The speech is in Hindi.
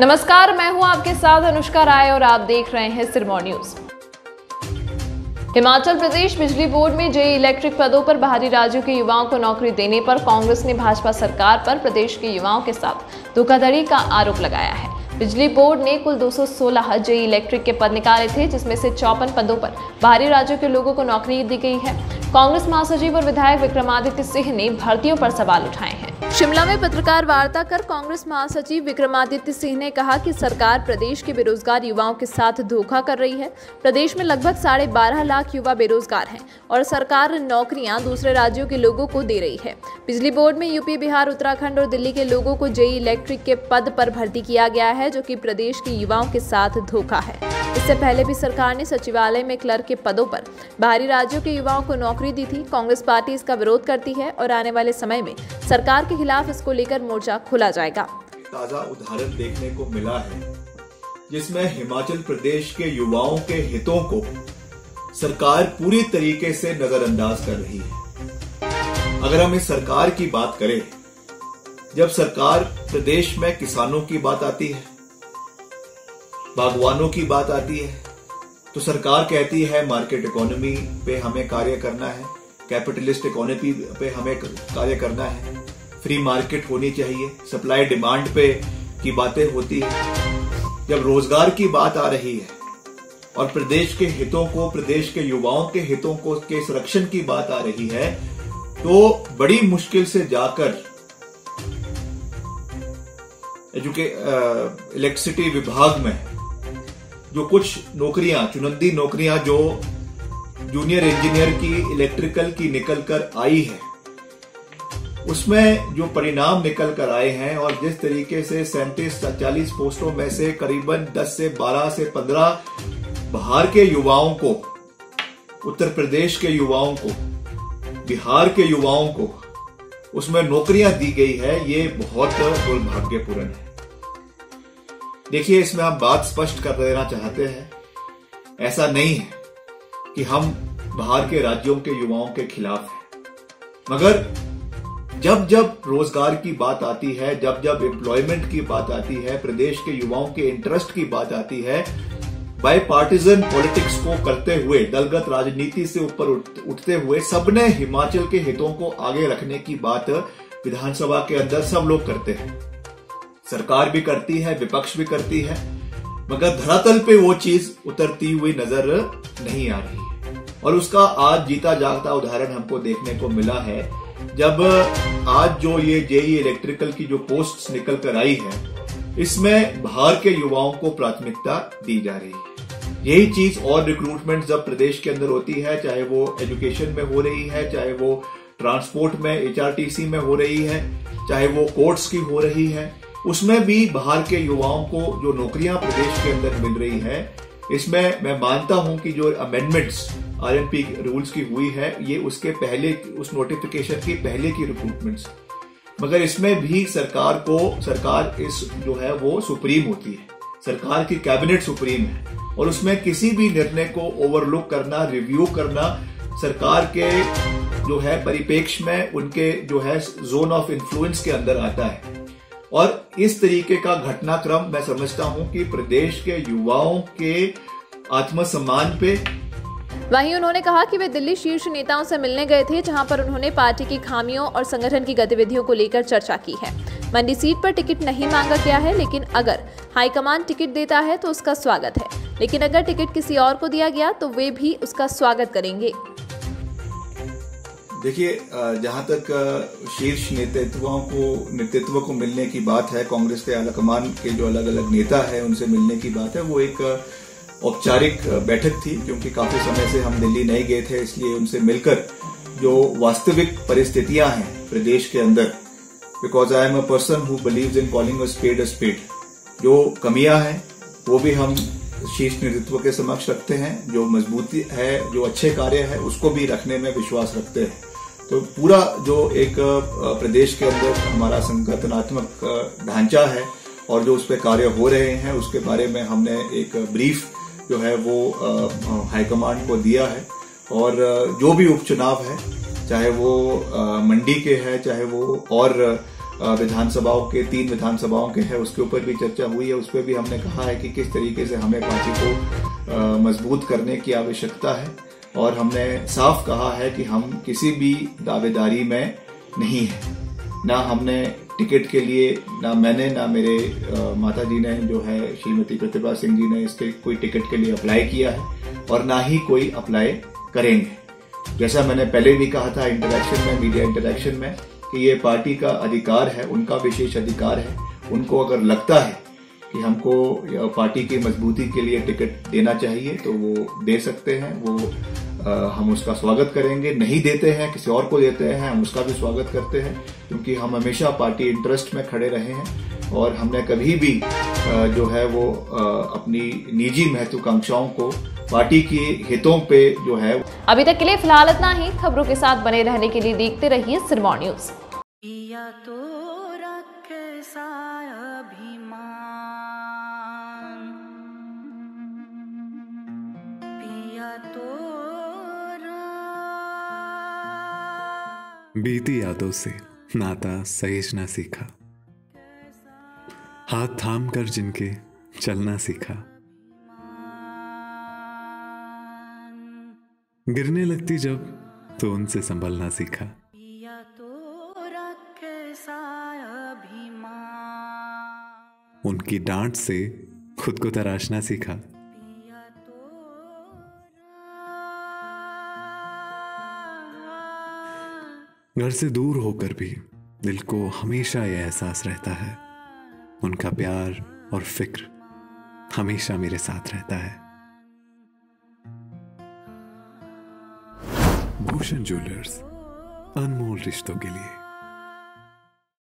नमस्कार, मैं हूं आपके साथ अनुष्का राय और आप देख रहे हैं सिरमौर न्यूज। हिमाचल प्रदेश बिजली बोर्ड में जेई इलेक्ट्रिक पदों पर बाहरी राज्यों के युवाओं को नौकरी देने पर कांग्रेस ने भाजपा सरकार पर प्रदेश के युवाओं के साथ धोखाधड़ी का आरोप लगाया है। बिजली बोर्ड ने कुल 216 जेई इलेक्ट्रिक के पद निकाले थे, जिसमें से 54 पदों पर बाहरी राज्यों के लोगों को नौकरी दी गई है। कांग्रेस महासचिव और विधायक विक्रमादित्य सिंह ने भर्तियों पर सवाल उठाए हैं। शिमला में पत्रकार वार्ता कर कांग्रेस महासचिव विक्रमादित्य सिंह ने कहा कि सरकार प्रदेश के बेरोजगार युवाओं के साथ धोखा कर रही है। प्रदेश में लगभग 12.5 लाख युवा बेरोजगार हैं और सरकार नौकरियां दूसरे राज्यों के लोगों को दे रही है। बिजली बोर्ड में यूपी, बिहार, उत्तराखंड और दिल्ली के लोगों को जेई इलेक्ट्रिक के पद पर भर्ती किया गया है, जो कि प्रदेश के युवाओं के साथ धोखा है। इससे पहले भी सरकार ने सचिवालय में क्लर्क के पदों पर बाहरी राज्यों के युवाओं को नौकरी दी थी। कांग्रेस पार्टी इसका विरोध करती है और आने वाले समय में सरकार के खिलाफ इसको लेकर मोर्चा खोला जाएगा। ताजा उदाहरण देखने को मिला है जिसमें हिमाचल प्रदेश के युवाओं के हितों को सरकार पूरी तरीके से नजरअंदाज कर रही है। अगर हम इस सरकार की बात करें, जब सरकार प्रदेश में किसानों की बात आती है, बागवानों की बात आती है, तो सरकार कहती है मार्केट इकोनॉमी पे हमें कार्य करना है, कैपिटलिस्ट इकोनॉमी पे हमें कार्य करना है, फ्री मार्केट होनी चाहिए, सप्लाई डिमांड पे की बातें होती है। जब रोजगार की बात आ रही है और प्रदेश के हितों को, प्रदेश के युवाओं के हितों को के संरक्षण की बात आ रही है, तो बड़ी मुश्किल से जाकर इलेक्ट्रिसिटी विभाग में जो कुछ नौकरियां, चुनिंदा नौकरियां जो जूनियर इंजीनियर की इलेक्ट्रिकल की निकल कर आई है, उसमें जो परिणाम निकल कर आए हैं और जिस तरीके से 37-40 पोस्टों में से करीबन 10 से 12 से 15 बाहर के युवाओं को, उत्तर प्रदेश के युवाओं को, बिहार के युवाओं को उसमें नौकरियां दी गई है, ये बहुत दुर्भाग्यपूर्ण है। देखिए, इसमें हम बात स्पष्ट कर देना चाहते हैं, ऐसा नहीं है कि हम बाहर के राज्यों के युवाओं के खिलाफ हैं, मगर जब जब रोजगार की बात आती है, जब जब एम्प्लॉयमेंट की बात आती है, प्रदेश के युवाओं के इंटरेस्ट की बात आती है, बाय पार्टिजन पॉलिटिक्स को करते हुए, दलगत राजनीति से ऊपर उठते हुए सबने हिमाचल के हितों को आगे रखने की बात विधानसभा के अंदर सब लोग करते हैं। सरकार भी करती है, विपक्ष भी करती है, मगर धरातल पे वो चीज उतरती हुई नजर नहीं आ रही है। और उसका आज जीता जागता उदाहरण हमको देखने को मिला है, जब आज जो ये जेई इलेक्ट्रिकल की जो पोस्ट्स निकल कर आई है, इसमें बाहर के युवाओं को प्राथमिकता दी जा रही है। यही चीज और रिक्रूटमेंट जब प्रदेश के अंदर होती है, चाहे वो एजुकेशन में हो रही है, चाहे वो ट्रांसपोर्ट में, एचआरटीसी में हो रही है, चाहे वो कोर्ट्स की हो रही है, उसमें भी बाहर के युवाओं को जो नौकरियां प्रदेश के अंदर मिल रही है, इसमें मैं मानता हूं कि जो अमेंडमेंट्स आरएनपी रूल्स की हुई है, ये उसके पहले, उस नोटिफिकेशन की पहले की रिक्रूटमेंट्स, मगर इसमें भी सरकार इस जो है वो सुप्रीम होती है, सरकार की कैबिनेट सुप्रीम है, और उसमें किसी भी निर्णय को ओवरलुक करना, रिव्यू करना सरकार के जो है परिप्रेक्ष्य में, उनके जो है जोन ऑफ इन्फ्लुएंस के अंदर आता है। और इस तरीके का घटनाक्रम मैं समझता हूं कि प्रदेश के युवाओं के आत्मसम्मान पे। वहीं उन्होंने कहा कि वे दिल्ली शीर्ष नेताओं से मिलने गए थे, जहां पर उन्होंने पार्टी की खामियों और संगठन की गतिविधियों को लेकर चर्चा की है। मंडी सीट पर टिकट नहीं मांगा गया है, लेकिन अगर हाईकमान टिकट देता है तो उसका स्वागत है, लेकिन अगर टिकट किसी और को दिया गया तो वे भी उसका स्वागत करेंगे। देखिए, जहां तक शीर्ष नेतृत्व को मिलने की बात है, कांग्रेस के आलाकमान के जो अलग अलग नेता है उनसे मिलने की बात है, वो एक औपचारिक बैठक थी, क्योंकि काफी समय से हम दिल्ली नहीं गए थे, इसलिए उनसे मिलकर जो वास्तविक परिस्थितियां हैं प्रदेश के अंदर, because I am a person who believes in calling a spade, जो कमियां हैं वो भी हम शीर्ष नेतृत्व के समक्ष रखते हैं, जो मजबूती है, जो अच्छे कार्य है, उसको भी रखने में विश्वास रखते हैं। तो पूरा जो एक प्रदेश के अंदर हमारा संगठनात्मक ढांचा है और जो उस पर कार्य हो रहे हैं, उसके बारे में हमने एक ब्रीफ जो है वो हाईकमांड को दिया है। और जो भी उपचुनाव है, चाहे वो मंडी के है, चाहे वो और विधानसभाओं के 3 विधानसभाओं के है उसके ऊपर भी चर्चा हुई है। उस पर भी हमने कहा है कि किस तरीके से हमें पार्टी को मजबूत करने की आवश्यकता है और हमने साफ कहा है कि हम किसी भी दावेदारी में नहीं है। ना हमने टिकट के लिए, ना मैंने, ना मेरे माता जी ने जो है श्रीमती प्रतिभा सिंह जी ने इसके कोई टिकट के लिए अप्लाई किया है और ना ही कोई अप्लाई करेंगे। जैसा मैंने पहले भी कहा था इंटरेक्शन में, मीडिया इंटरेक्शन में, कि ये पार्टी का अधिकार है, उनका विशेष अधिकार है। उनको अगर लगता है कि हमको पार्टी की मजबूती के लिए टिकट देना चाहिए तो वो दे सकते हैं, वो हम उसका स्वागत करेंगे। नहीं देते हैं, किसी और को देते हैं, हम उसका भी स्वागत करते हैं, क्योंकि हम हमेशा पार्टी इंटरेस्ट में खड़े रहे हैं और हमने कभी भी जो है वो अपनी निजी महत्वाकांक्षाओं को पार्टी के हितों पे जो है। अभी तक के लिए फिलहाल इतना ही। खबरों के साथ बने रहने के लिए देखते रहिए सिरमौर न्यूज। पिया तो रखे साया अभिमान, पिया तो बीती यादों से नाता सहेजना सीखा, हाथ थाम कर जिनके चलना सीखा, गिरने लगती जब तो उनसे संभलना सीखा। पिया तो रखे साया अभिमान, उनकी डांट से खुद को तराशना सीखा। पिया तो घर से दूर होकर भी दिल को हमेशा यह एहसास रहता है, उनका प्यार और फिक्र हमेशा मेरे साथ रहता है। भूषण ज्वेलर्स, अनमोल रिश्तों के लिए।